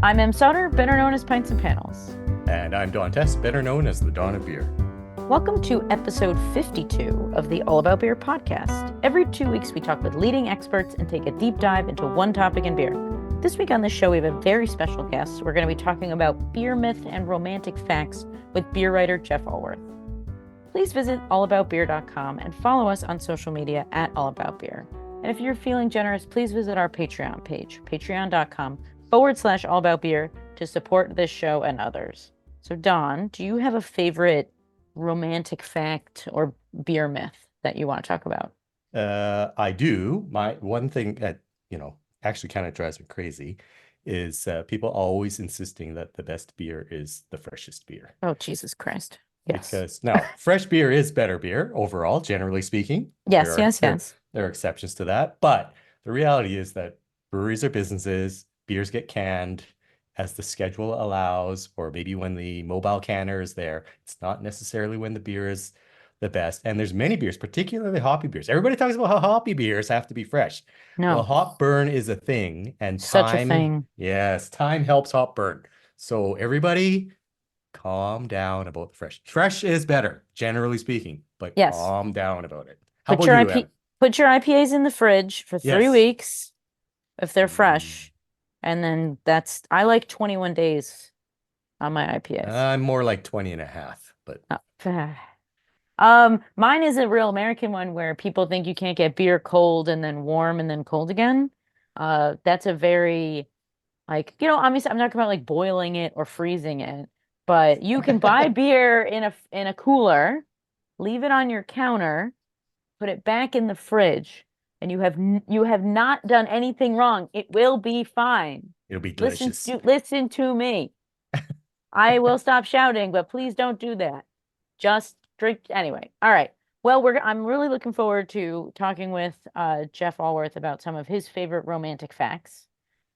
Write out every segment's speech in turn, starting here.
I'm Em Sutter, better known as Pints and Panels. And I'm Don Tess, better known as the Dawn of Beer. Welcome to episode 52 of the All About Beer podcast. Every 2 weeks, we talk with leading experts and take a deep dive into one topic in beer. This week on the show, we have a very special guest. We're going to be talking about beer myth and romantic facts with beer writer Jeff Alworth. Please visit allaboutbeer.com and follow us on social media at allaboutbeer. And if you're feeling generous, please visit our Patreon page, patreon.com/allaboutbeer to support this show and others. So Don, do you have a favorite romantic fact or beer myth that you want to talk about? I do. My one thing that, actually kind of drives me crazy is people always insisting that the best beer is the freshest beer. Oh, Jesus Christ. Yes. Because now, fresh beer is better beer overall, generally speaking. Yes. There are exceptions to that. But the reality is that breweries are businesses, beers get canned as the schedule allows, or maybe when the mobile canner is there. It's not necessarily when the beer is the best. And there's many beers, particularly hoppy beers. Everybody talks about how hoppy beers have to be fresh. No. Well, hop burn is a thing, and Such a thing. Yes, time helps hop burn. So everybody calm down about the fresh. Fresh is better, generally speaking, but Yes. calm down about it. How Put about you, Em? put your IPAs in the fridge for 3 Yes. weeks if they're fresh. And then I like 21 days on my IPAs. I'm more like 20 and a half, but Mine is a real American one where people think you can't get beer cold and then warm and then cold again. That's a very obviously I'm not talking about like boiling it or freezing it, but you can buy beer in a cooler, leave it on your counter, put it back in the fridge, and you have not done anything wrong. It will be fine. it'll be delicious. Listen to me. I will stop shouting, but please don't do that. Just drink anyway. All right. Well, I'm really looking forward to talking with Jeff Alworth about some of his favorite romantic facts.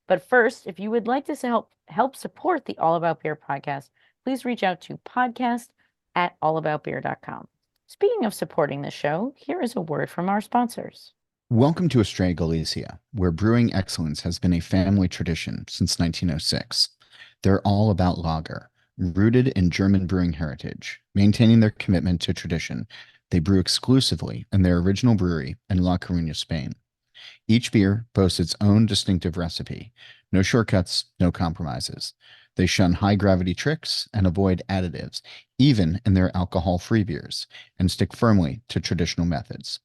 But first, if you would like to help support the All About Beer podcast, please reach out to podcast@allaboutbeer.com. Speaking of supporting the show, here is a word from our sponsors. Welcome to Estrella Galicia, where brewing excellence has been a family tradition since 1906. They're all about lager, rooted in German brewing heritage, maintaining their commitment to tradition. They brew exclusively in their original brewery in La Coruña, Spain. Each beer boasts its own distinctive recipe. No shortcuts, no compromises. They shun high-gravity tricks and avoid additives, even in their alcohol-free beers, and stick firmly to traditional methods.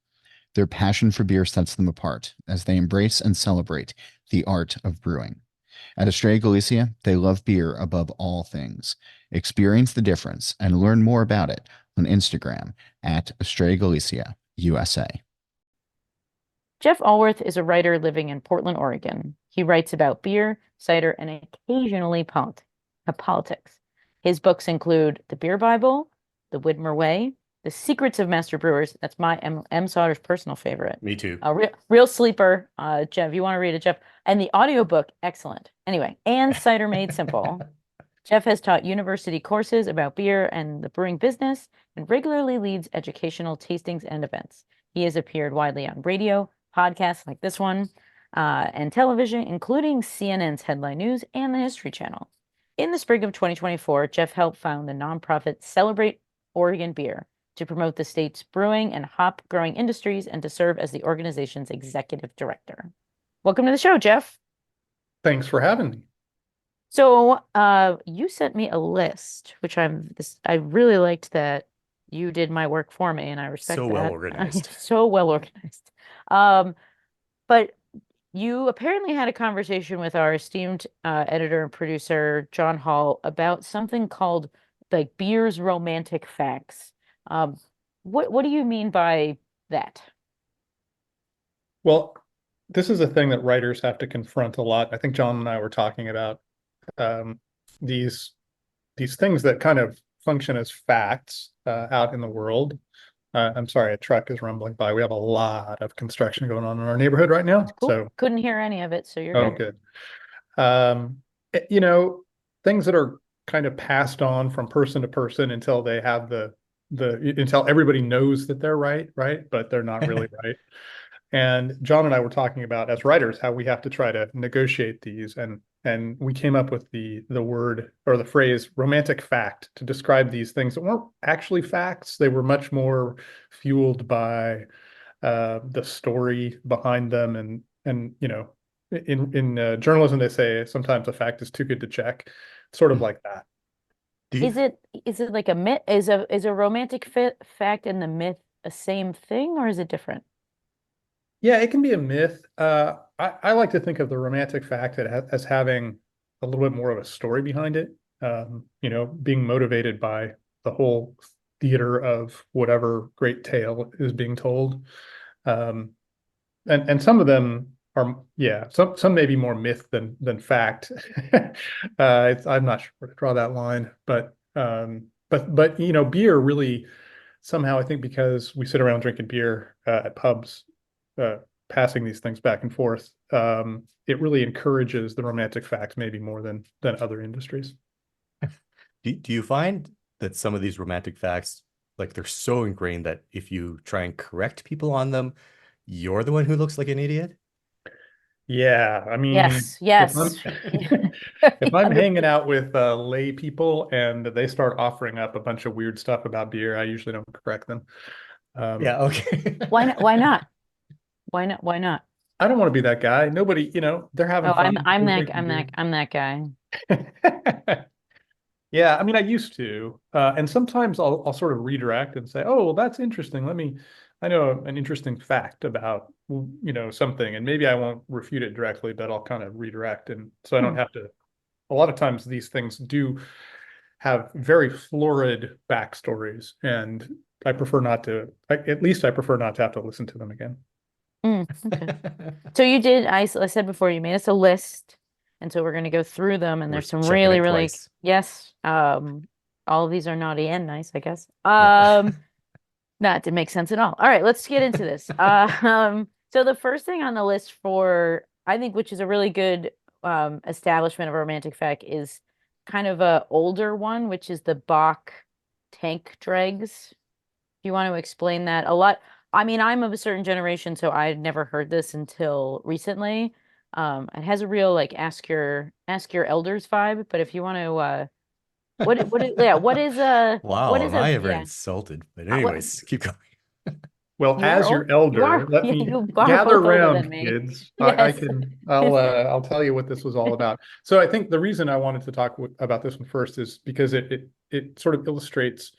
Their passion for beer sets them apart as they embrace and celebrate the art of brewing. At Estrella Galicia, they love beer above all things. Experience the difference and learn more about it on Instagram at Estrella Galicia, USA. Jeff Alworth is a writer living in Portland, Oregon. He writes about beer, cider, and occasionally politics. His books include The Beer Bible, The Widmer Way, The Secrets of Master Brewers. That's my M. Sauter's personal favorite. Me too. Real sleeper. Jeff, you want to read it, Jeff? And the audiobook, excellent. Anyway, and Cider Made Simple. Jeff has taught university courses about beer and the brewing business and regularly leads educational tastings and events. He has appeared widely on radio, podcasts like this one, and television, including CNN's Headline News and the History Channel. In the spring of 2024, Jeff helped found the nonprofit Celebrate Oregon Beer to promote the state's brewing and hop growing industries and to serve as the organization's executive director. Welcome to the show, Jeff. Thanks for having me. So you sent me a list, which I really liked that you did my work for me, and I respect So that. well organized. So well organized. But you apparently had a conversation with our esteemed editor and producer, John Hall, about something called like beer's romantic facts. What do you mean by that? Well, this is a thing that writers have to confront a lot. I think John and I were talking about these things that kind of function as facts out in the world. I'm sorry, a truck is rumbling by. We have a lot of construction going on in our neighborhood right now. Cool. So Couldn't hear any of it, so you're good. Things that are kind of passed on from person to person until they have until everybody knows that they're right, but they're not really right. And John and I were talking about, as writers, how we have to try to negotiate these, and we came up with the word or the phrase romantic fact to describe these things that weren't actually facts. They were much more fueled by the story behind them, and in journalism they say sometimes a fact is too good to check, sort of like that. Do you, Is it like a myth? Is a romantic fact and the myth a same thing, or is it different? Yeah, it can be a myth. I like to think of the romantic fact as having a little bit more of a story behind it. Being motivated by the whole theater of whatever great tale is being told. Um, and some of them are, yeah, some may be more myth than fact. I'm not sure where to draw that line, but beer really somehow, I think, because we sit around drinking beer at pubs, uh, passing these things back and forth, it really encourages the romantic fact maybe more than other industries. do you find that some of these romantic facts, like they're so ingrained that if you try and correct people on them, you're the one who looks like an idiot? Yeah, I mean, Yes, if yes. I'm if I'm hanging out with lay people and they start offering up a bunch of weird stuff about beer, I usually don't correct them. Yeah, okay. Why not? Why not? Why not? Why not? I don't want to be that guy. Nobody, they're having Oh, fun. They're drinking I'm that guy. beer. Yeah, I mean, I used to, and sometimes I'll sort of redirect and say, "Oh, well, that's interesting. I know an interesting fact about, something, and maybe I won't refute it directly, but I'll kind of redirect, and so I don't Hmm. have to." A lot of times, these things do have very florid backstories, and I prefer not to. At least I prefer not to have to listen to them again. Okay. So you did, I said before, you made us a list. And so we're going to go through them. And We're there's some checking really, it really, twice. yes. All of these are naughty and nice, I guess. Yeah. That didn't make sense at all. All right, let's get into this. So the first thing on the list for, I think, which is a really good establishment of a romantic fact, is kind of a older one, which is the Bach tank dregs. Do you want to explain that? A lot. I mean, I'm of a certain generation, so I had never heard this until recently. It has a real like ask your elders vibe. But if you want to, yeah, Wow, what is am I ever yeah, insulted? But what anyways, keep going. Well, you are as old, your elder, let yeah, me you are gather both older than round, me. kids. Yes. I'll tell you what this was all about. So I think the reason I wanted to talk about this one first is because it sort of illustrates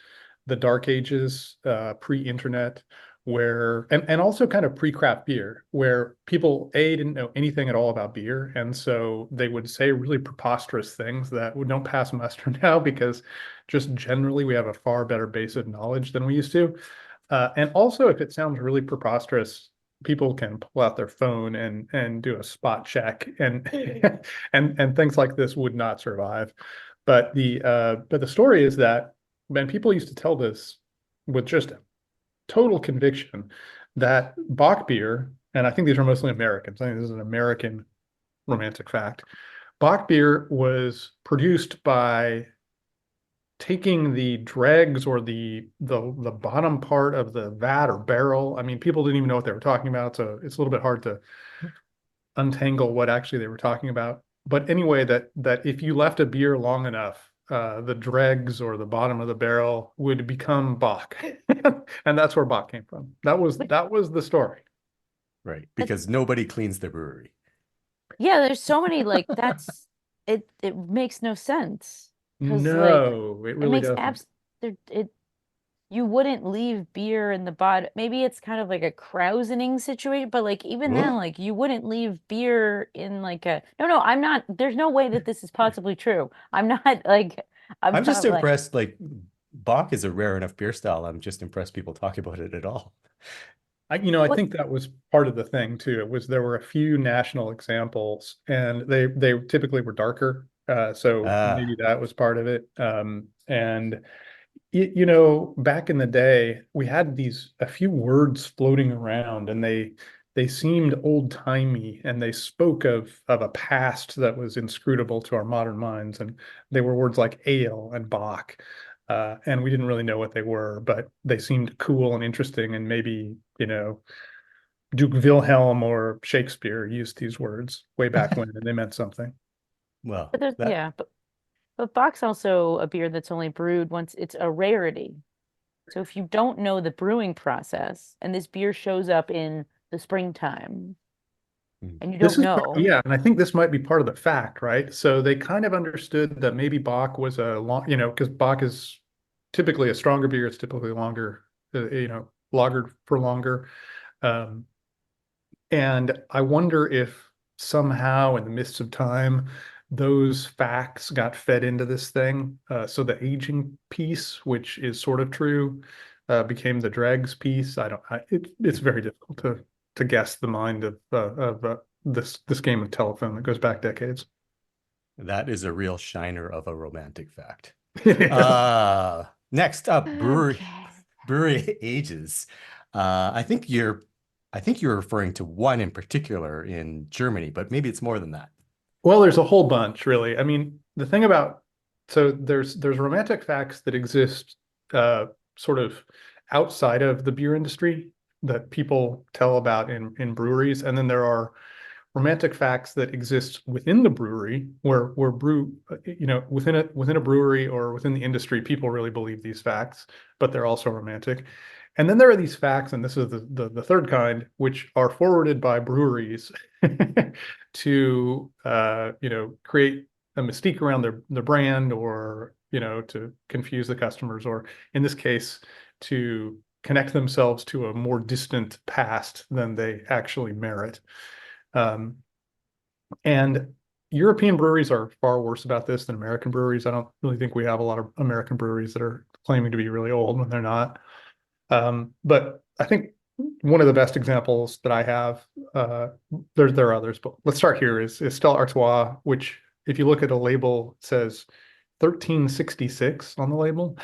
the dark ages, pre-internet, where and also kind of pre-craft beer, where people didn't know anything at all about beer, and so they would say really preposterous things that don't pass muster now because just generally we have a far better base of knowledge than we used to. And also, if it sounds really preposterous, people can pull out their phone and do a spot check, and and things like this would not survive. But the story is that when people used to tell this with just total conviction that Bach beer, and I think these are mostly Americans. I think this is an American romantic fact. Bach beer was produced by taking the dregs or the bottom part of the vat or barrel. I mean, people didn't even know what they were talking about, so it's a little bit hard to untangle what actually they were talking about. But anyway, that if you left a beer long enough, the dregs or the bottom of the barrel would become Bach, and that's where Bach came from. That was the story. Right, because nobody cleans the brewery. Yeah, there's so many like that's it makes no sense because like No, it it really makes doesn't. abs there it you wouldn't leave beer in the bottom. Maybe it's kind of like a krausening situation, but like even then, Whoa. like you wouldn't leave beer in like a no, I'm not. There's no way that this is possibly true. I'm not like I'm I'm just not like impressed, like Bach is a rare enough beer style. I'm just impressed people talk about it at all. I what think that was part of the thing too. It was there were a few national examples, and they typically were darker. So maybe Ah, that was part of it. And back in the day, we had a few words floating around, and they seemed old-timey, and they spoke of a past that was inscrutable to our modern minds. And they were words like ale and Bach. And we didn't really know what they were, but they seemed cool and interesting, and maybe, Duke Wilhelm or Shakespeare used these words way back when, and they meant something. Well, But there's that yeah, but Bach's also a beer that's only brewed once. It's a rarity. So if you don't know the brewing process and this beer shows up in the springtime Mm. and you This don't is, know, yeah, and I think this might be part of the fact, right? So they kind of understood that maybe Bach was a long, because Bach is typically a stronger beer. It's typically longer, lagered for longer. Um, and I wonder if somehow in the midst of time, those facts got fed into this thing. So the aging piece, which is sort of true, became the dregs piece. It's very difficult to guess the mind of this game of telephone that goes back decades. that is a real shiner of a romantic fact. Yeah. Next up, okay. brewery ages. I think you're referring to one in particular in Germany, but maybe it's more than that. Well, there's a whole bunch, really. I mean, the thing about so there's romantic facts that exist sort of outside of the beer industry that people tell about in breweries, and then there are romantic facts that exist within the brewery where within a brewery or within the industry, people really believe these facts, but they're also romantic. And then there are these facts, and this is the third kind, which are forwarded by breweries to create a mystique around their brand, or to confuse the customers, or in this case to connect themselves to a more distant past than they actually merit. Um, and European breweries are far worse about this than American breweries. I don't really think we have a lot of American breweries that are claiming to be really old when they're not. But I think one of the best examples that I have, there are others, but let's start here, is Stella Artois, which if you look at a label, it says 1366 on the label,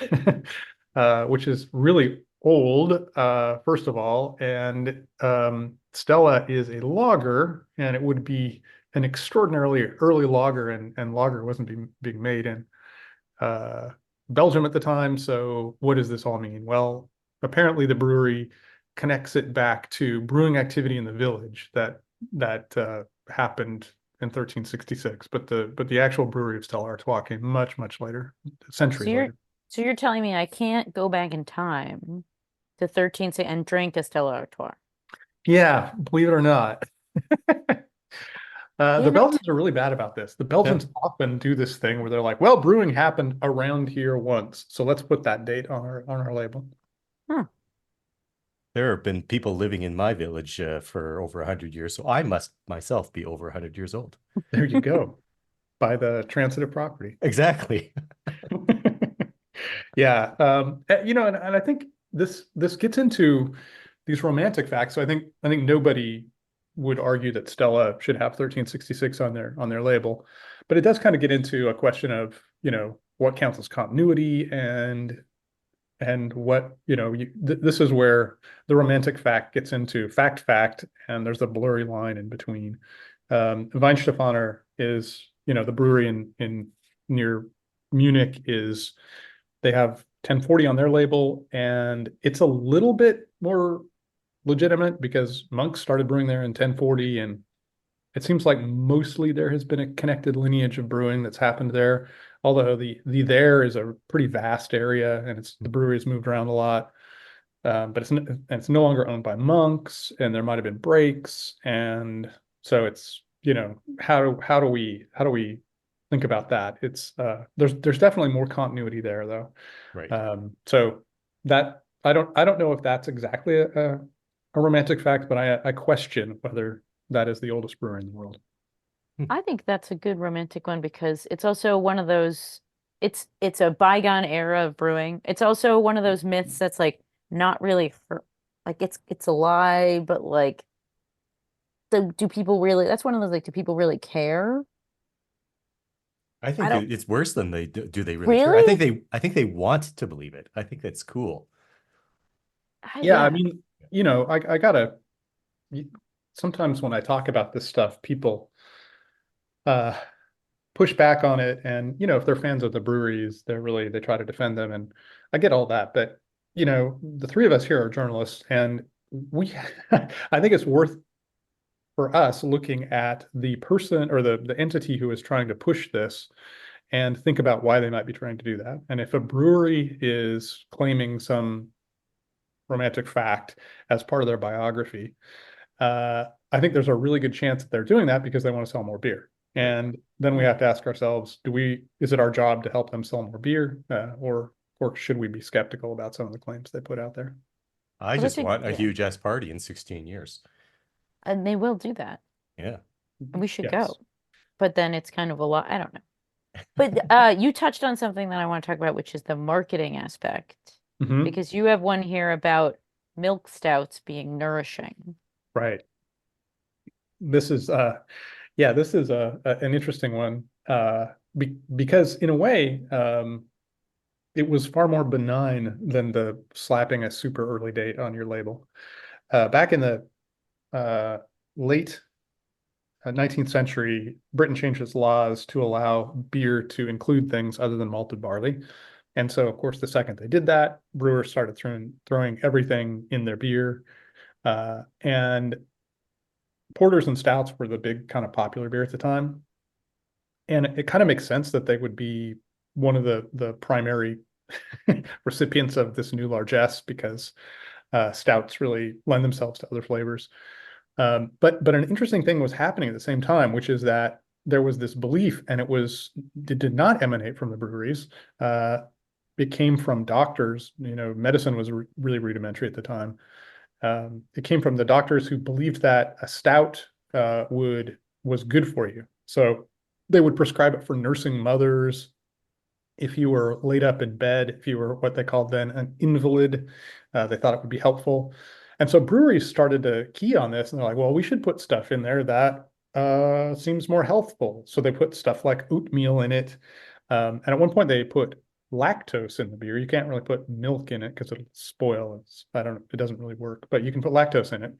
which is really old, first of all. And Stella is a lager, and it would be an extraordinarily early lager, and lager wasn't being made in Belgium at the time. So what does this all mean? Well, apparently the brewery connects it back to brewing activity in the village that happened in 1366, but the actual brewery of Stella Artois came much later, So centuries you're later. so you're telling me I can't go back in time to 13 and drink a Stella Artois. Yeah, believe it or not. The Damn it. Belgians are really bad about this. The Belgians often do this thing where they're like, well, brewing happened around here once, so let's put that date on our label. Huh. There have been people living in my village for over 100 years, so I must myself be over 100 years old. There you go. By the transitive property. Exactly. Yeah. And I think this gets into these romantic facts. So I think nobody would argue that Stella should have 1366 on their label, but it does kind of get into a question of, what counts as continuity, and what, this is where the romantic fact gets into fact, and there's a blurry line in between. Weinstefaner is, the brewery in near Munich, they have 1040 on their label, and it's a little bit more legitimate because monks started brewing there in 1040, and it seems like mostly there has been a connected lineage of brewing that's happened there. Although the there is a pretty vast area, and the brewery has moved around a lot. But it's no longer owned by monks, and there might have been breaks, and so it's, how do we think about that? It's there's definitely more continuity there, though. Right. So that I don't know if that's exactly a romantic fact, but I question whether that is the oldest brewery in the world. I think that's a good romantic one because it's also one of those it's a bygone era of brewing. It's also one of those myths that's like not really like it's a lie, but like do people really that's one of those like do people really care? I I think don't it's worse than they do they really care. really? I think they want to believe it. I think that's cool. Yeah, I Yeah. mean, I gotta sometimes when I talk about this stuff, people uh push back on it, and if they're fans of the breweries, they try to defend them, and I get all that. But the three of us here are journalists, and we, I think it's worth for us looking at the person or the entity who is trying to push this and think about why they might be trying to do that. And if a brewery is claiming some romantic fact as part of their biography, I think there's a really good chance that they're doing that because they want to sell more beer. And then we have to ask ourselves, is it our job to help them sell more beer, or should we be skeptical about some of the claims they put out there? I Well, just that's a- want a yeah. huge ass party in 16 years. And they will do that. Yeah. And we should Yes. go. But then it's kind of a lot. I don't know. But you touched on something that I want to talk about, which is the marketing aspect. Mhm. Because you have one here about milk stouts being nourishing. Right. This is this is an interesting one, because in a way, it was far more benign than the slapping a super early date on your label. Back in the late 19th century, Britain changed its laws to allow beer to include things other than malted barley. And so, of course, the second they did that, brewers started throwing everything in their beer. And porters and stouts were the big kind of popular beer at the time. And it kind of makes sense that they would be one of the primary recipients of this new largesse, because stouts really lend themselves to other flavors. But an interesting thing was happening at the same time, which is that there was this belief, and it did not emanate from the breweries. It came from doctors. Medicine was really rudimentary at the time. It came from the doctors who believed that a stout was good for you. So they would prescribe it for nursing mothers. If you were laid up in bed, if you were what they called then an invalid, they thought it would be helpful. And so breweries started to key on this, and they're like, well, we should put stuff in there that seems more healthful. So they put stuff like oatmeal in it. And at one point they put lactose in the beer. You can't really put milk in it because it'll spoil. It doesn't really work, but you can put lactose in it.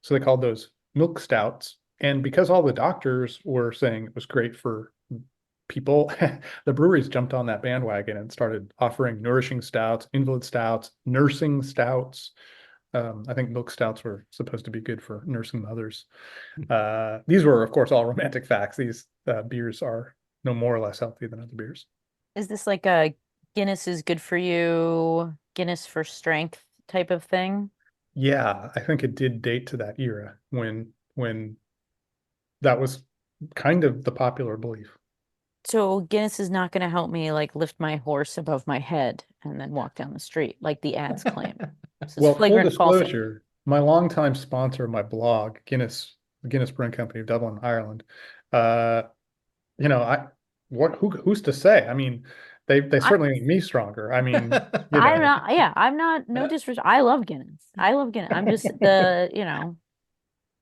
So they called those milk stouts. And because all the doctors were saying it was great for people, the breweries jumped on that bandwagon and started offering nourishing stouts, invalid stouts, nursing stouts. I think milk stouts were supposed to be good for nursing mothers. These were, of course, all romantic facts. These beers are no more or less healthy than other beers. Is this like a Guinness is good for you, Guinness for strength type of thing? Yeah, I think it did date to that era when that was kind of the popular belief. So Guinness is not going to help me like lift my horse above my head and then walk down the street like the ads claim. This is Well, full flagrant falsity. disclosure, my longtime sponsor of my blog, Guinness Brewing Company of Dublin, Ireland, uh, who's to say? I mean, they certainly make me stronger. I mean, I'm not, yeah, I'm not, no disrespect. I love Guinness. I love Guinness. I'm just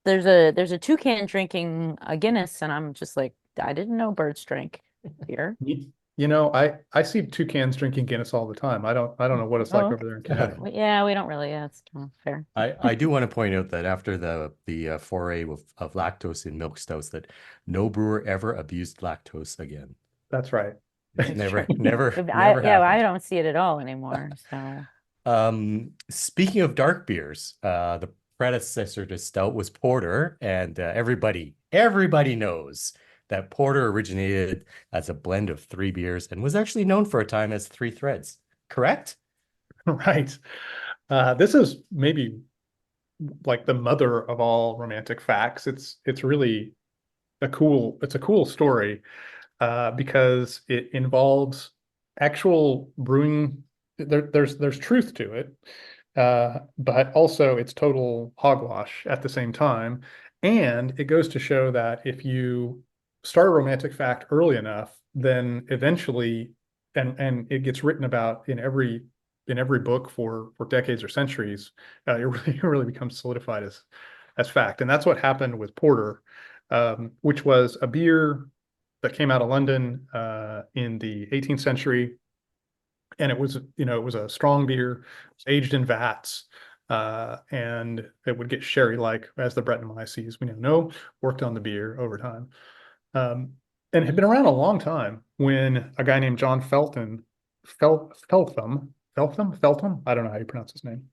there's a toucan drinking a Guinness, and I'm just like, I didn't know birds drank beer. I see toucans drinking Guinness all the time. I don't know what it's like Oh, over there in Canada. Yeah, we don't really. Yeah, that's fair. I do want to point out that after the foray of lactose in milk stouts, that no brewer ever abused lactose again. That's right. Never I happened. don't see it at all anymore. So Speaking of dark beers, the predecessor to stout was porter, and everybody knows that porter originated as a blend of 3 beers and was actually known for a time as 3 threads. Correct? Right. This is maybe like the mother of all romantic facts. It's really a cool story, because it involves actual brewing. There's truth to it, but also it's total hogwash at the same time. And it goes to show that if you start a romantic fact early enough, then eventually, and it gets written about in every book for decades or centuries, it really becomes solidified as fact. And that's what happened with porter, which was a beer that came out of London in the 18th century. And it was a strong beer, aged in vats, and it would get sherry-like, as the Brettanomyces we now know worked on the beer over time. And it had been around a long time when a guy named John Feltham, I don't know how you pronounce his name,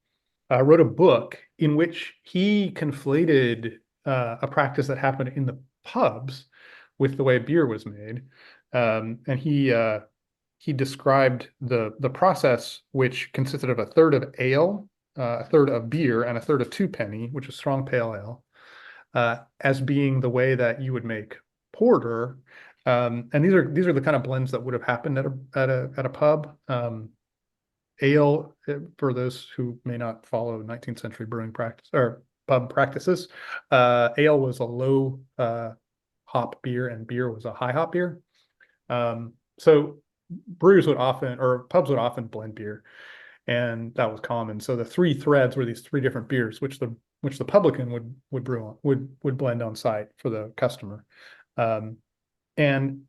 wrote a book in which he conflated a practice that happened in the pubs with the way beer was made. And he described the process, which consisted of a third of ale, a third of beer, and a third of twopenny, which is strong pale ale, as being the way that you would make porter. And these are the kind of blends that would have happened at a pub. Ale, for those who may not follow 19th century brewing practice or pub practices, ale was a low hop beer and beer was a high hop beer. So brewers would often, or pubs would often blend beer, and that was common. So the three threads were these three different beers, which the publican would brew on, would blend on site for the customer. And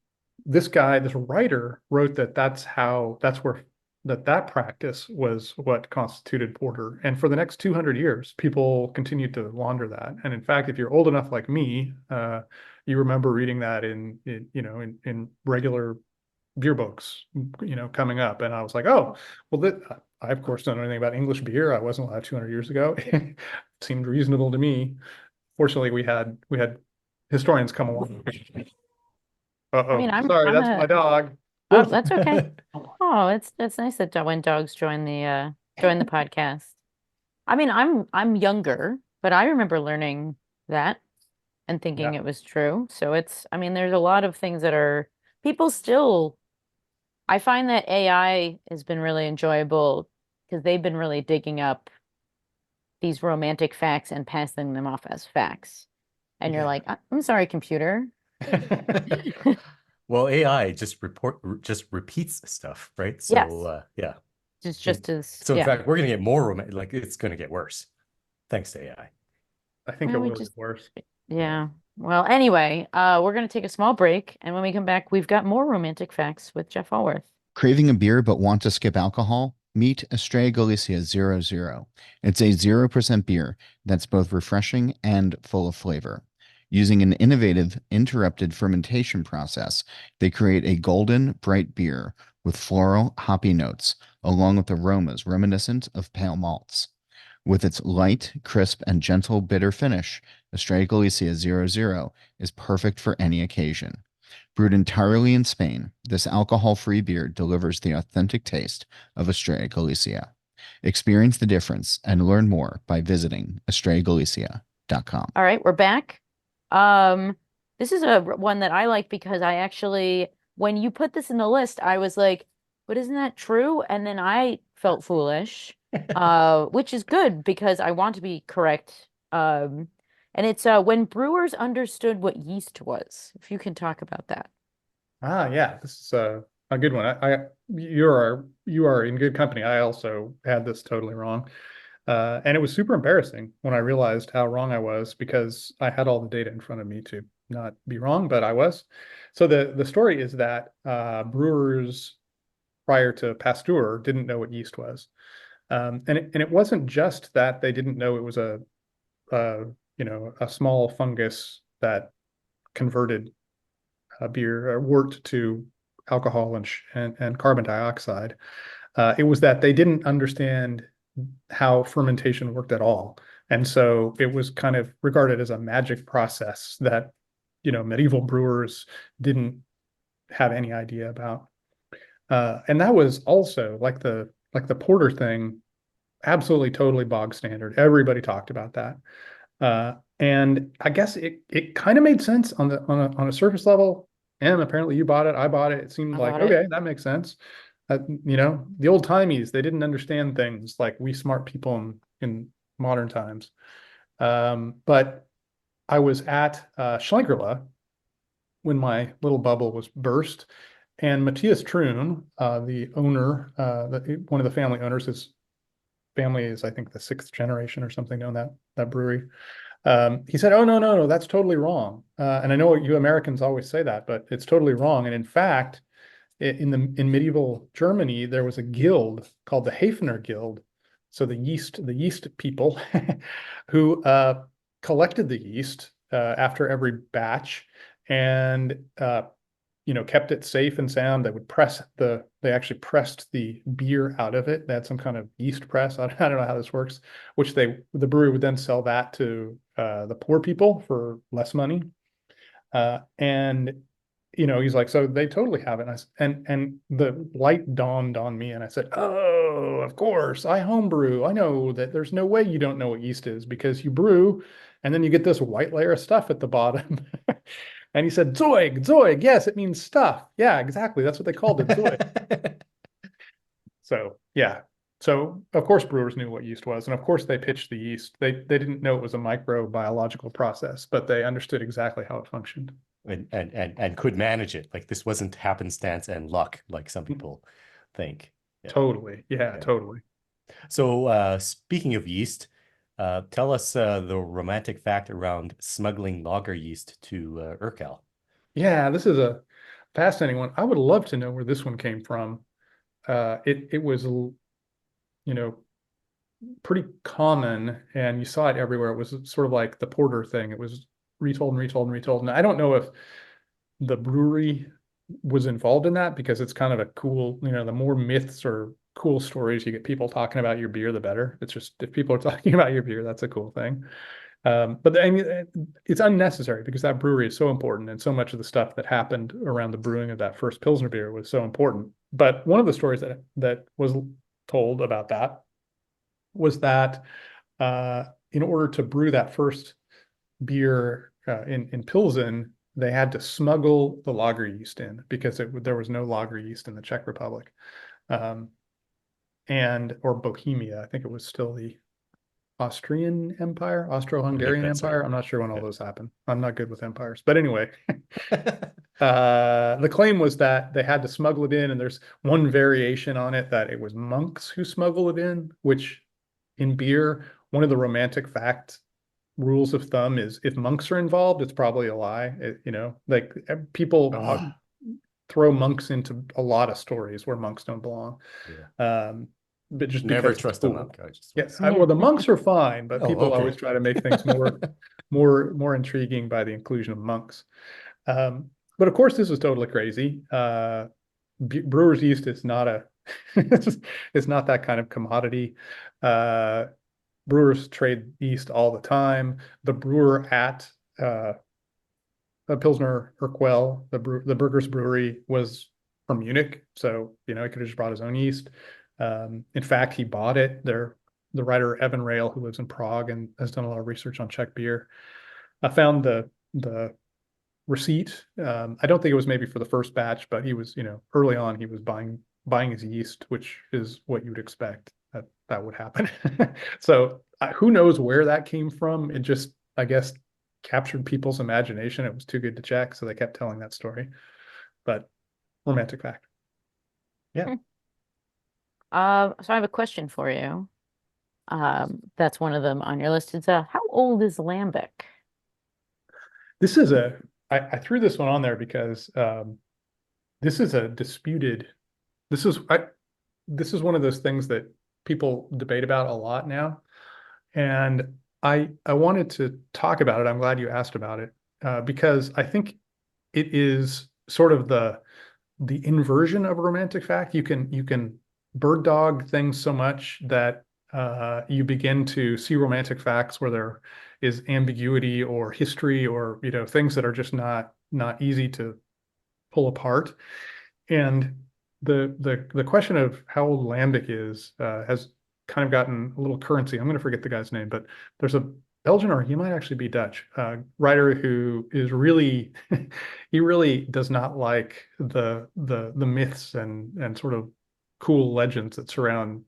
this writer wrote that practice was what constituted porter. And for the next 200 years, people continued to launder that. And in fact, if you're old enough like me, you remember reading that in regular beer books, coming up. And I was like, oh, well, I of course don't know anything about English beer. I wasn't alive 200 years ago. It seemed reasonable to me. Fortunately, we had historians come along. I mean, Sorry, that's my dog. Oh, that's okay. Oh, it's nice that when dogs join the podcast. I mean, I'm younger, but I remember learning that and thinking Yeah. it was true. So I mean, there's a lot of things that are people still. I find that AI has been really enjoyable because they've been really digging up these romantic facts and passing them off as facts. And you're Yeah. like, I'm sorry, computer. Well, AI just repeats stuff, right? So yeah. Just as So in yeah. fact, we're gonna get more romantic, like it's gonna get worse thanks to AI. I think Well, it we will just- get worse. Yeah. Well, anyway, we're going to take a small break, and when we come back, we've got more romantic facts with Jeff Alworth. Craving a beer but want to skip alcohol? Meet Estrella Galicia 00. It's a 0% beer that's both refreshing and full of flavor. Using an innovative interrupted fermentation process, they create a golden, bright beer with floral, hoppy notes, along with aromas reminiscent of pale malts. With its light, crisp, and gentle bitter finish, Estrella Galicia 00 is perfect for any occasion. Brewed entirely in Spain, this alcohol-free beer delivers the authentic taste of Estrella Galicia. Experience the difference and learn more by visiting estrellagalicia.com. All right, we're back. This is one that I like because I actually, when you put this in the list, I was like, but isn't that true? And then I felt foolish, which is good because I want to be correct. And it's when brewers understood what yeast was. If you can talk about that. Yeah, this is a good one. You are in good company. I also had this totally wrong. And it was super embarrassing when I realized how wrong I was because I had all the data in front of me to not be wrong, but I was. So the story is that brewers prior to Pasteur didn't know what yeast was. And it wasn't just that they didn't know it was a small fungus that converted beer or wort to alcohol and carbon dioxide. It was that they didn't understand how fermentation worked at all. And so it was kind of regarded as a magic process that, medieval brewers didn't have any idea about. And that was also like the porter thing, absolutely totally bog standard. Everybody talked about that. And I guess it kind of made sense on a surface level. And apparently you bought it, I bought it. It seemed I like, bought it. okay, that makes sense. The old timies, they didn't understand things like we smart people in modern times. But I was at Schlenkerla when my little bubble was burst, and Matthias Troon, the owner, one of the family owners, his family is, I think, the 6th generation or something on that brewery. He said, "Oh, no, that's totally wrong." And I know you Americans always say that, but it's totally wrong. And in fact, in medieval Germany, there was a guild called the Hafener Guild. So the yeast people who collected the yeast after every batch and kept it safe and sound. They actually pressed the beer out of it. They had some kind of yeast press. I don't know how this works, which the brewery would then sell that to the poor people for less money. And he's like, so they totally have it. And the light dawned on me, and I said, oh, of course, I homebrew. I know that there's no way you don't know what yeast is, because you brew and then you get this white layer of stuff at the bottom. And he said, Zoig, yes, it means stuff. Yeah, exactly. That's what they called it, Zoig. So yeah. So of course brewers knew what yeast was, and of course they pitched the yeast. They didn't know it was a microbiological process, but they understood exactly how it functioned. And could manage it. Like, this wasn't happenstance and luck, like some people think. Yeah. Totally. Yeah, totally. So speaking of yeast, tell us the romantic fact around smuggling lager yeast to Urquell. Yeah, this is a fascinating one. I would love to know where this one came from. It was, pretty common, and you saw it everywhere. It was sort of like the porter thing. It was retold and retold and retold. And I don't know if the brewery was involved in that, because it's kind of a cool, the more myths or cool stories you get people talking about your beer, the better. It's just, if people are talking about your beer, that's a cool thing. But I mean, it's unnecessary, because that brewery is so important, and so much of the stuff that happened around the brewing of that first Pilsner beer was so important. But one of the stories that was told about that was that in order to brew that first beer in Pilsen, they had to smuggle the lager yeast in, because there was no lager yeast in the Czech Republic, or Bohemia. I think it was still the Austrian Empire, Austro-Hungarian Empire. Right. I'm not sure when all those happened. I'm not good with empires, but anyway, the claim was that they had to smuggle it in, and there's one variation on it that it was monks who smuggle it in, which in beer, one of the romantic fact rules of thumb is, if monks are involved, it's probably a lie. Like people throw monks into a lot of stories where monks don't belong. Yeah. But just never because trust a monk. Yes, well, the monks are fine, but people okay. always try to make things more intriguing by the inclusion of monks. But of course, this is totally crazy. Brewer's yeast is not it's not that kind of commodity. Brewers trade yeast all the time. The brewer at Pilsner Urquell, the Burgers Brewery, was from Munich, so he could have just brought his own yeast. In fact, he bought it. The writer Evan Rail, who lives in Prague and has done a lot of research on Czech beer, I found the receipt. I don't think it was maybe for the first batch, but he was, early on, he was buying his yeast, which is what you would expect that would happen. So who knows where that came from? It just, I guess, captured people's imagination. It was too good to check, so they kept telling that story. But romantic fact. Yeah. So I have a question for you. That's one of them on your list. It's how old is lambic? This is I threw this one on there because this is a disputed. This is one of those things that people debate about a lot now, and I wanted to talk about it. I'm glad you asked about it, because I think it is sort of the inversion of a romantic fact. You can bird dog things so much that you begin to see romantic facts where there is ambiguity or history, or things that are just not easy to pull apart. And the question of how old lambic is has kind of gotten a little currency. I'm going to forget the guy's name, but there's a Belgian, or he might actually be Dutch, writer who is really he really does not like the myths and sort of cool legends that surround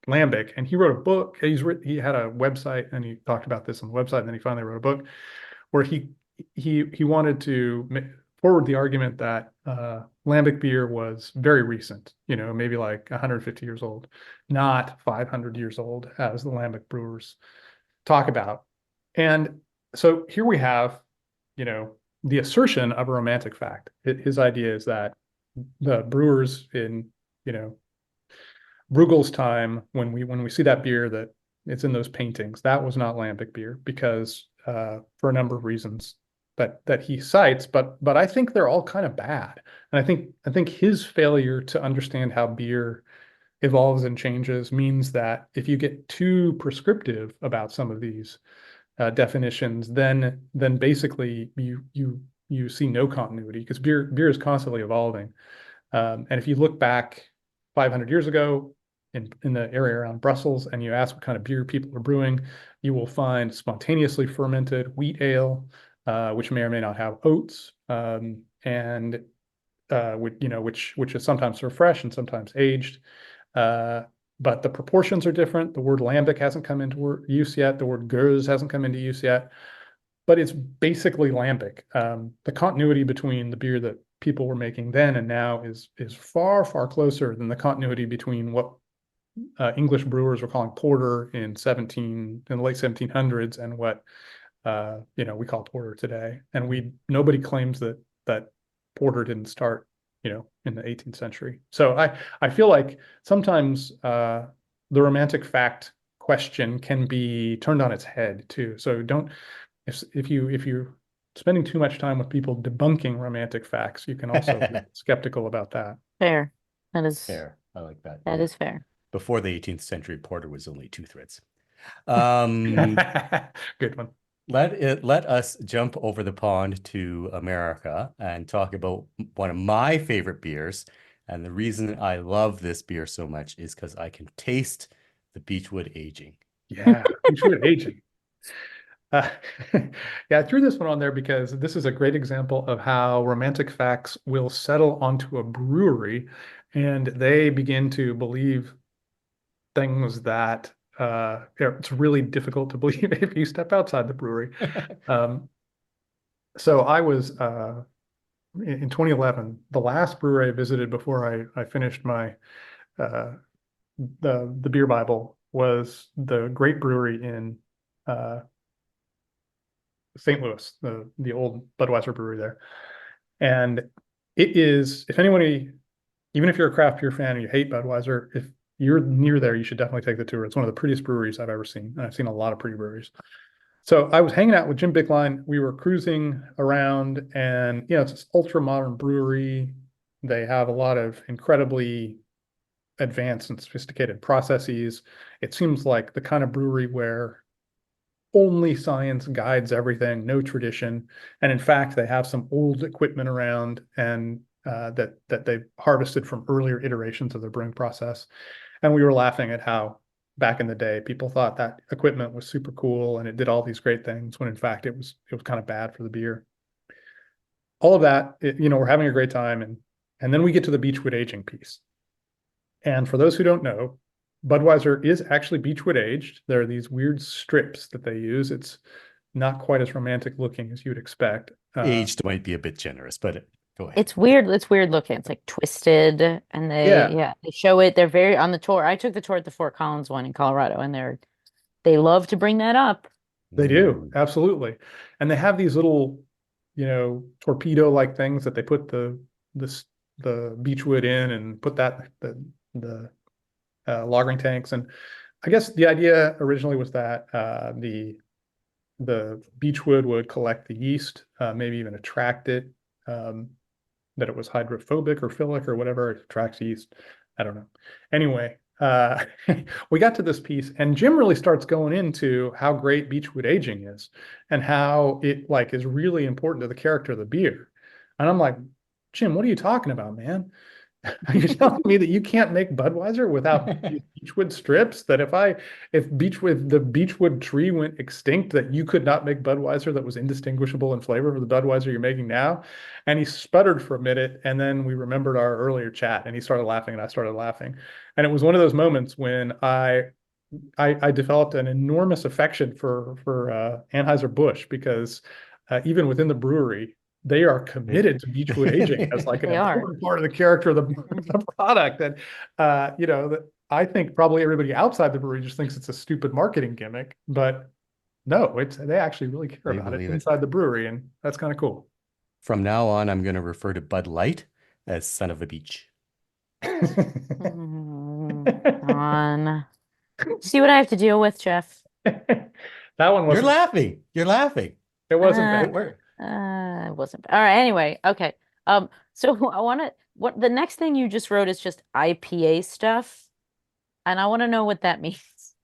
lambic. And he wrote a book. He had a website, and he talked about this on the website, and then he finally wrote a book where he wanted to forward the argument that lambic beer was very recent, maybe like 150 years old, not 500 years old, as the lambic brewers talk about. And so here we have, the assertion of a romantic fact. His idea is that the brewers in, Bruegel's time, when we see that beer that it's in those paintings, that was not lambic beer, because for a number of reasons that he cites, but I think they're all kind of bad. And I think his failure to understand how beer evolves and changes means that if you get too prescriptive about some of these definitions, then basically you see no continuity, because beer is constantly evolving. And if you look back 500 years ago in the area around Brussels and you ask what kind of beer people are brewing, you will find spontaneously fermented wheat ale, which may or may not have oats, and which is sometimes served fresh and sometimes aged. But the proportions are different. The word lambic hasn't come into use yet. The word gueuze hasn't come into use yet. But it's basically lambic. The continuity between the beer that people were making then and now is far, far closer than the continuity between what English brewers were calling porter in the late 1700s and what we call porter today. And nobody claims that porter didn't start in the 18th century. So I feel like sometimes the romantic fact question can be turned on its head too. So if you're spending too much time with people debunking romantic facts, you can also be skeptical about that. Fair. That is Fair. I like that. That is fair. Before the 18th century, porter was only 2 threads. Good one. Let us jump over the pond to America and talk about one of my favorite beers. And the reason I love this beer so much is because I can taste the beechwood aging. Yeah, beechwood aging. Yeah, I threw this one on there because this is a great example of how romantic facts will settle onto a brewery and they begin to believe things that it's really difficult to believe if you step outside the brewery. So I was in 2011, the last brewery I visited before I finished my the beer Bible was the great brewery in St. Louis, the old Budweiser brewery there. And it is, if anybody, even if you're a craft beer fan and you hate Budweiser, if you're near there, you should definitely take the tour. It's one of the prettiest breweries I've ever seen. And I've seen a lot of pretty breweries. So I was hanging out with Jim Bickline. We were cruising around and, it's this ultra modern brewery. They have a lot of incredibly advanced and sophisticated processes. It seems like the kind of brewery where only science guides everything, no tradition. And in fact, they have some old equipment around and that they harvested from earlier iterations of their brewing process. And we were laughing at how back in the day, people thought that equipment was super cool and it did all these great things when in fact it was kind of bad for the beer. All of that, we're having a great time. And then we get to the beechwood aging piece. And for those who don't know, Budweiser is actually beechwood aged. There are these weird strips that they use. It's not quite as romantic looking as you'd expect. Aged might be a bit generous, but go ahead. It's weird. It's weird looking. It's like twisted, and they show it. They're very on the tour. I took the tour at the Fort Collins one in Colorado, and they love to bring that up. They do, absolutely. And they have these little, torpedo-like things that they put the beechwood in and put that the lagering tanks. And I guess the idea originally was that the beechwood would collect the yeast, maybe even attract it, that it was hydrophobic or philic or whatever, it attracts yeast. I don't know. Anyway, we got to this piece and Jim really starts going into how great beechwood aging is and how it is really important to the character of the beer. And I'm like, Jim, what are you talking about, man? Are you telling me that you can't make Budweiser without beechwood strips? That if the beechwood tree went extinct, that you could not make Budweiser that was indistinguishable in flavor from the Budweiser you're making now? And he sputtered for a minute, and then we remembered our earlier chat, and he started laughing, and I started laughing. And it was one of those moments when I developed an enormous affection for Anheuser-Busch because even within the brewery, they are committed to beechwood aging as an important part of the character of the product. And, I think probably everybody outside the brewery just thinks it's a stupid marketing gimmick, but no, they actually really care about it inside the brewery. And that's kind of cool. From now on, I'm going to refer to Bud Light as son of a beach. On. See what I have to deal with, Jeff. That one was. You're laughing. You're laughing. It wasn't bad. It wasn't all right. Anyway, okay. So I want to what the next thing you just wrote is just IPA stuff, and I want to know what that means.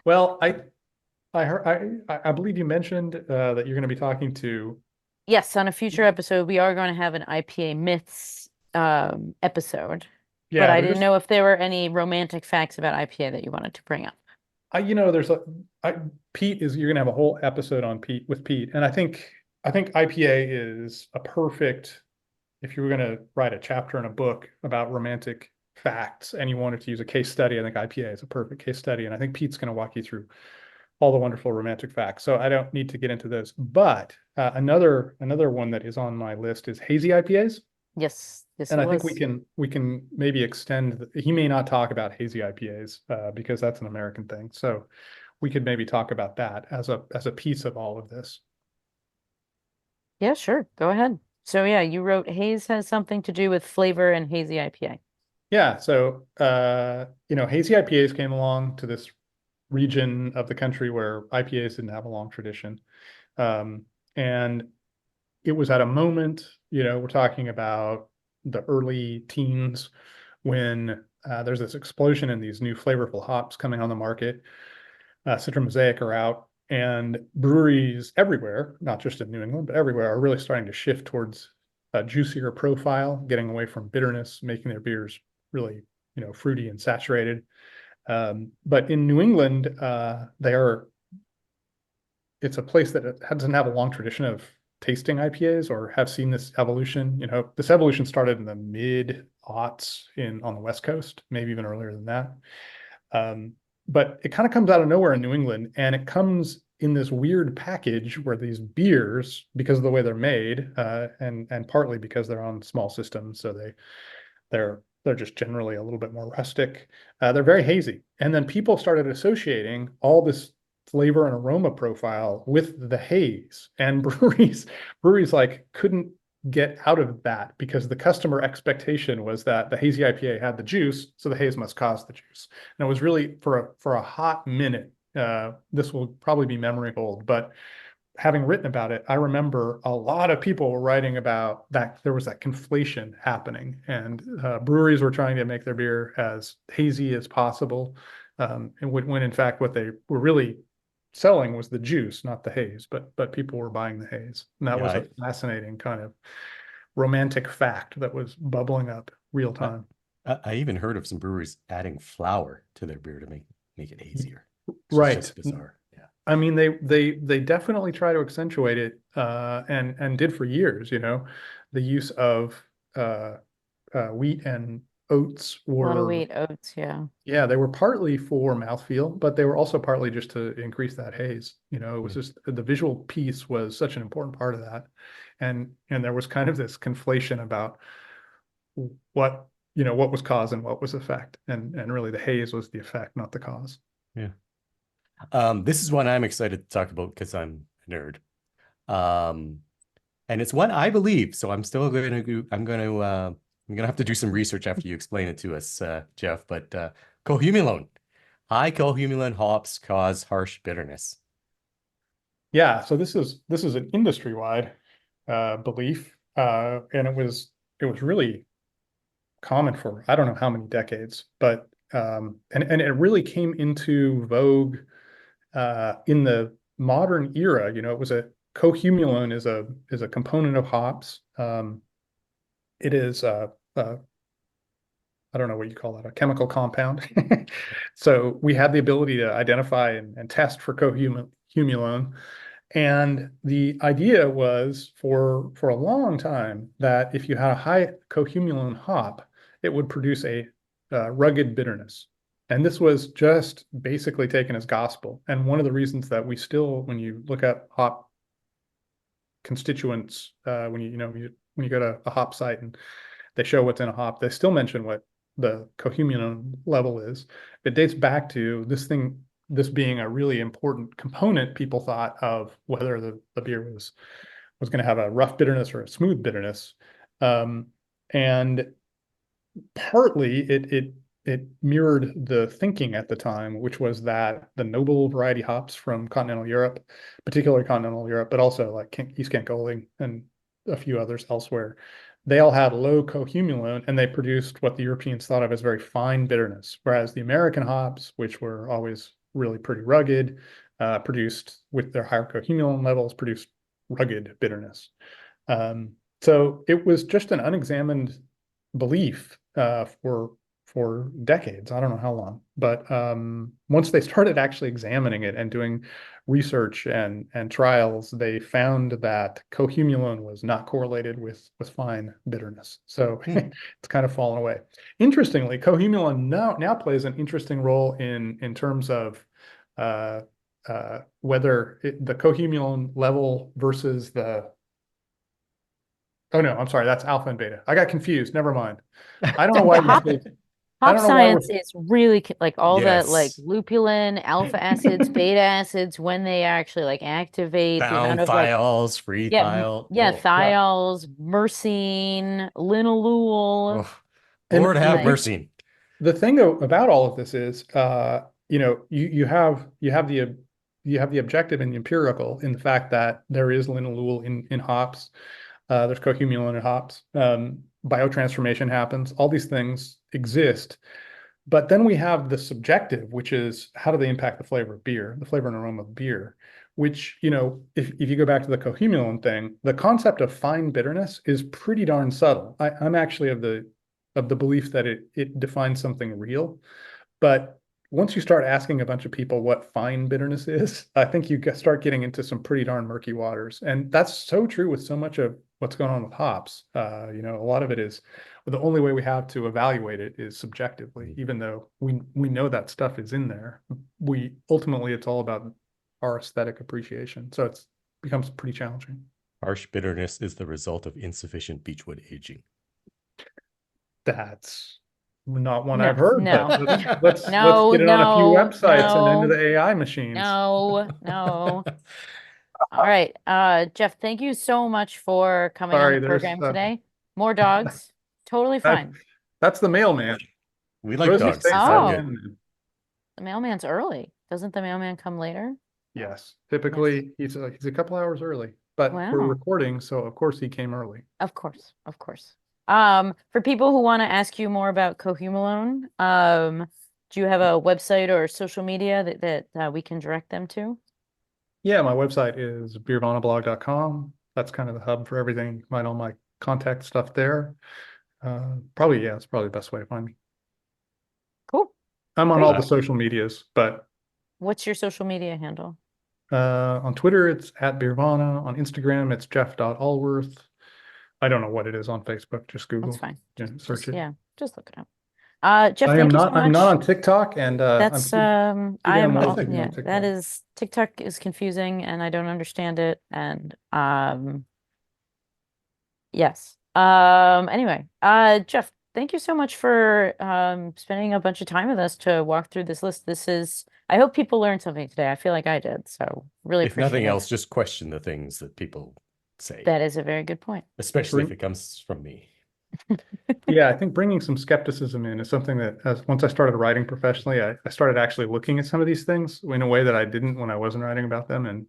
Well, I heard I believe you mentioned that you're going to be talking to. Yes, on a future episode, we are going to have an IPA myths episode, but Yeah, I didn't know if there were any romantic facts about IPA that you wanted to bring up. there's Pete is you're gonna have a whole episode on Pete with Pete, and I think IPA is a perfect if you were gonna write a chapter in a book about romantic facts and you wanted to use a case study. I think IPA is a perfect case study, and I think Pete's gonna walk you through all the wonderful romantic facts. So I don't need to get into those, but another one that is on my list is hazy IPAs. Yes, this And I think was we can maybe extend. He may not talk about hazy IPAs because that's an American thing. So we could maybe talk about that as a piece of all of this. yeah, sure. Go ahead. So yeah, you wrote haze has something to do with flavor and hazy IPA. Yeah. So hazy IPAs came along to this region of the country where IPAs didn't have a long tradition, and it was at a moment. We're talking about the early teens when there's this explosion in these new flavorful hops coming on the market. Citra Mosaic are out, and breweries everywhere, not just in New England, but everywhere, are really starting to shift towards a juicier profile, getting away from bitterness, making their beers really, fruity and saturated. But in New England, it's a place that doesn't have a long tradition of tasting IPAs or have seen this evolution. This evolution started in the mid aughts on the West Coast, maybe even earlier than that. But it kind of comes out of nowhere in New England, and it comes in this weird package where these beers, because of the way they're made, and partly because they're on small systems, so they're just generally a little bit more rustic. They're very hazy, and then people started associating all this flavor and aroma profile with the haze, and breweries like couldn't get out of that because the customer expectation was that the hazy IPA had the juice, so the haze must cause the juice. And it was really for a hot minute. This will probably be memory hold, but having written about it, I remember a lot of people were writing about that there was that conflation happening, and breweries were trying to make their beer as hazy as possible. And when in fact what they were really selling was the juice, not the haze, but people were buying the haze. And that was a fascinating kind of romantic fact that was bubbling up real time. I even heard of some breweries adding flour to their beer to make it hazier. Right. Just bizarre. Yeah. I mean, they definitely try to accentuate it, and did for years, the use of wheat and oats A lot of were, wheat oats, yeah. yeah, they were partly for mouthfeel, but they were also partly just to increase that haze. It was just the visual piece was such an important part of that. And there was kind of this conflation about what was cause and what was effect. And really the haze was the effect, not the cause. Yeah. This is one I'm excited to talk about because I'm a nerd. And it's one I believe, so I'm still I'm gonna have to do some research after you explain it to us, Jeff. But cohumulone, high cohumulone hops cause harsh bitterness. Yeah, so this is an industry-wide belief, and it was really common for I don't know how many decades, but and it really came into vogue in the modern era. It was cohumulone is a component of hops. It is I don't know what you call it, a chemical compound. So we had the ability to identify and test for cohumulone. And the idea was for a long time that if you had a high cohumulone hop, it would produce a rugged bitterness. And this was just basically taken as gospel. And one of the reasons that we still, when you look at hop constituents, when you go to a hop site and they show what's in a hop, they still mention what the cohumulone level is. It dates back to this being a really important component. People thought of whether the beer was going to have a rough bitterness or a smooth bitterness. And partly it mirrored the thinking at the time, which was that the noble variety hops from continental Europe, particularly continental Europe, but also like East Campgolding and a few others elsewhere, they all had low cohumulone and they produced what the Europeans thought of as very fine bitterness, whereas the American hops, which were always really pretty rugged, produced with their higher cohumulone levels, produced rugged bitterness. So it was just an unexamined belief for decades. I don't know how long, but once they started actually examining it and doing research and trials, they found that cohumulone was not correlated with fine bitterness. So it's kind of fallen away. Interestingly, cohumulone now plays an interesting role in terms of whether the cohumulone level versus the oh no, I'm sorry, that's alpha and beta. I got confused. Never mind. I don't know why Hop, I hop don't know why we're science is really like all the like Yes. lupulin, alpha acids, beta acids, when they actually like activate the Found amount of like thiols, free yeah, thiol. yeah, Oh, thiols, myrcene, linalool. oh. and Lord the have Like, mercy. the thing about all of this is you have the objective and the empirical in the fact that there is linalool in hops. There's cohumulone in hops. Biotransformation happens. All these things exist. But then we have the subjective, which is how do they impact the flavor of beer, the flavor and aroma of beer, which, if you go back to the cohumulone thing, the concept of fine bitterness is pretty darn subtle. I'm actually of the belief that it defines something real. But once you start asking a bunch of people what fine bitterness is, I think you start getting into some pretty darn murky waters. And that's so true with so much of what's going on with hops. A lot of it is the only way we have to evaluate it is subjectively, even though we know that stuff is in there. Ultimately it's all about our aesthetic appreciation. So it becomes pretty challenging. Harsh bitterness is the result of insufficient beechwood aging. That's not one No, I've heard, no. but let's No, get it on a few no, websites and into no, the AI machines. no. All right. Jeff, thank you so much for coming on Sorry, the there's program today. More dogs. Totally that, fine. that's the mailman. We like Rosie dogs. stays It's Oh. all on good. mailman. The mailman's early. Doesn't the mailman come later? Yes, typically he's a couple hours early, but we're Wow. recording, so of course he came early. Of course, of course. For people who want to ask you more about cohumulone, do you have a website or social media that we can direct them to? Yeah, my website is beervanablog.com. That's kind of the hub for everything. Find all my contact stuff there. It's probably the best way to find me. Cool. I'm on Great. all the social medias, but What's your social media handle? on Twitter it's @beervana. On Instagram it's jeff.alworth. I don't know what it is on Facebook. Just Google. That's fine. Search it. Yeah, just look it up. Jeff, I am thank you so not. I'm not much. on TikTok, and That's I'm I am damn all, lazy yeah, on TikTok. that is TikTok is confusing and I don't understand it. And yes. Anyway, Jeff, thank you so much for spending a bunch of time with us to walk through this list. I hope people learned something today. I feel like I did. So really If nothing appreciate it. else, just question the things that people say, That is a very good point. especially if it comes from me. Yeah, I think bringing some skepticism in is something that once I started writing professionally, I started actually looking at some of these things in a way that I didn't when I wasn't writing about them.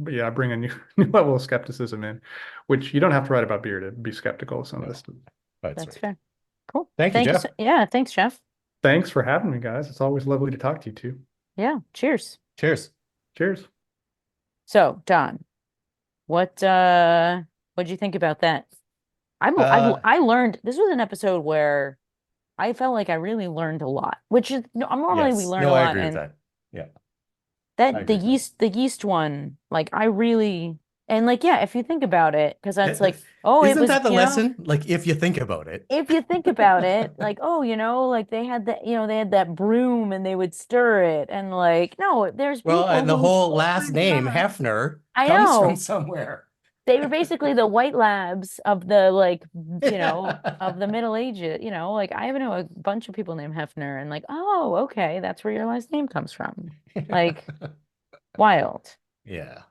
But yeah, I bring a new level of skepticism in, which you don't have to write about beer to be skeptical of some of this stuff. That's That's right. fair. Cool. Thank you, Jeff. Yeah, thanks, Jeff. Thanks for having me, guys. It's always lovely to talk to you too. Yeah, cheers. Cheers. Cheers. So, Don, what'd you think about that? I learned this was an episode where I felt like I really learned a lot, which is normally we Yes. learn No, a I lot, agree with and that. Yeah. I that agree with the yeast one, like I really and like yeah, if you think about it, because that's like it Isn't was that the you know, lesson? Like, if you think about it. if you think about it, like like they had that broom and they would stir it, and like no, there's Well, people and the who whole last name, Hefner, I comes from know. somewhere. They were basically the white labs of the of the Middle Ages. Like I know a bunch of people named Hefner, and like, oh, okay, that's where your last name comes from. Like, wild. Yeah.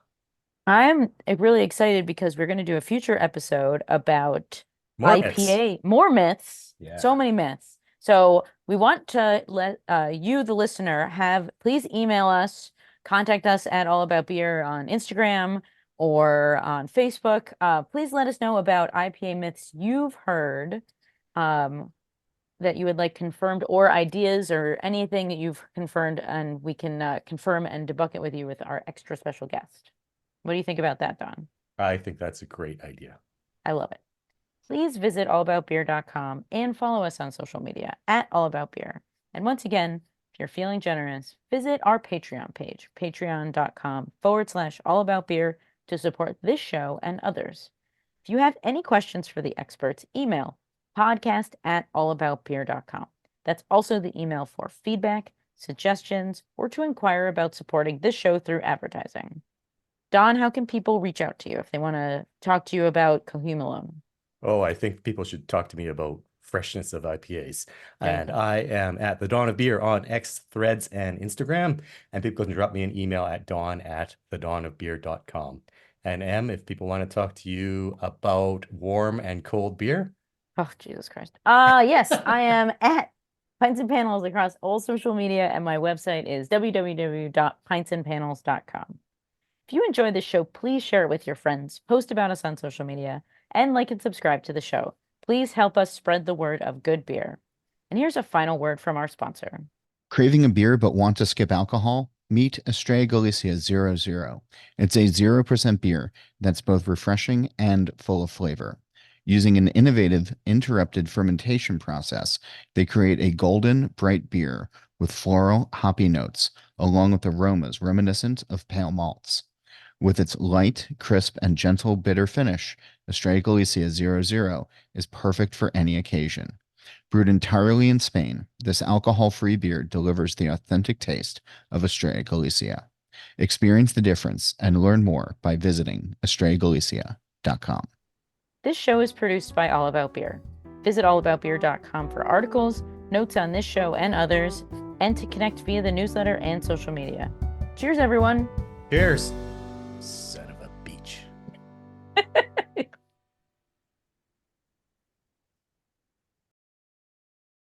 I'm really excited because we're going to do a future episode about More myths. IPA, more myths, Yeah. so many myths. So we want to let you, the listener, please email us, contact us at All About Beer on Instagram or on Facebook. Please let us know about IPA myths you've heard that you would like confirmed, or ideas or anything that you've confirmed, and we can confirm and debunk it with you with our extra special guest. What do you think about that, Don? I think that's a great idea. I love it. Please visit allaboutbeer.com and follow us on social media at allaboutbeer. And once again, if you're feeling generous, visit our Patreon page, patreon.com/allaboutbeer, to support this show and others. If you have any questions for the experts, email podcast@allaboutbeer.com. That's also the email for feedback, suggestions, or to inquire about supporting this show through advertising. Don, how can people reach out to you if they want to talk to you about Cohumulum? Oh, I think people should talk to me about freshness of IPAs. There you And go. I am at the Dawn of Beer on X, Threads, and Instagram. And people can drop me an email at dawn@thedawnofbeer.com. And Em, if people want to talk to you about warm and cold beer, Oh, Jesus Christ. Yes, I am at Pints and Panels across all social media, and my website is www.pintsandpanels.com. If you enjoyed this show, please share it with your friends, post about us on social media, and like and subscribe to the show. Please help us spread the word of good beer. And here's a final word from our sponsor. Craving a beer but want to skip alcohol? Meet Estrella Galicia 00. It's a 0% beer that's both refreshing and full of flavor. Using an innovative interrupted fermentation process, they create a golden, bright beer with floral, hoppy notes, along with aromas reminiscent of pale malts. With its light, crisp, and gentle bitter finish, Estrella Galicia 00 is perfect for any occasion. Brewed entirely in Spain, this alcohol-free beer delivers the authentic taste of Estrella Galicia. Experience the difference and learn more by visiting estrellagalicia.com. This show is produced by All About Beer. Visit allaboutbeer.com for articles, notes on this show and others, and to connect via the newsletter and social media. Cheers, everyone. cheers.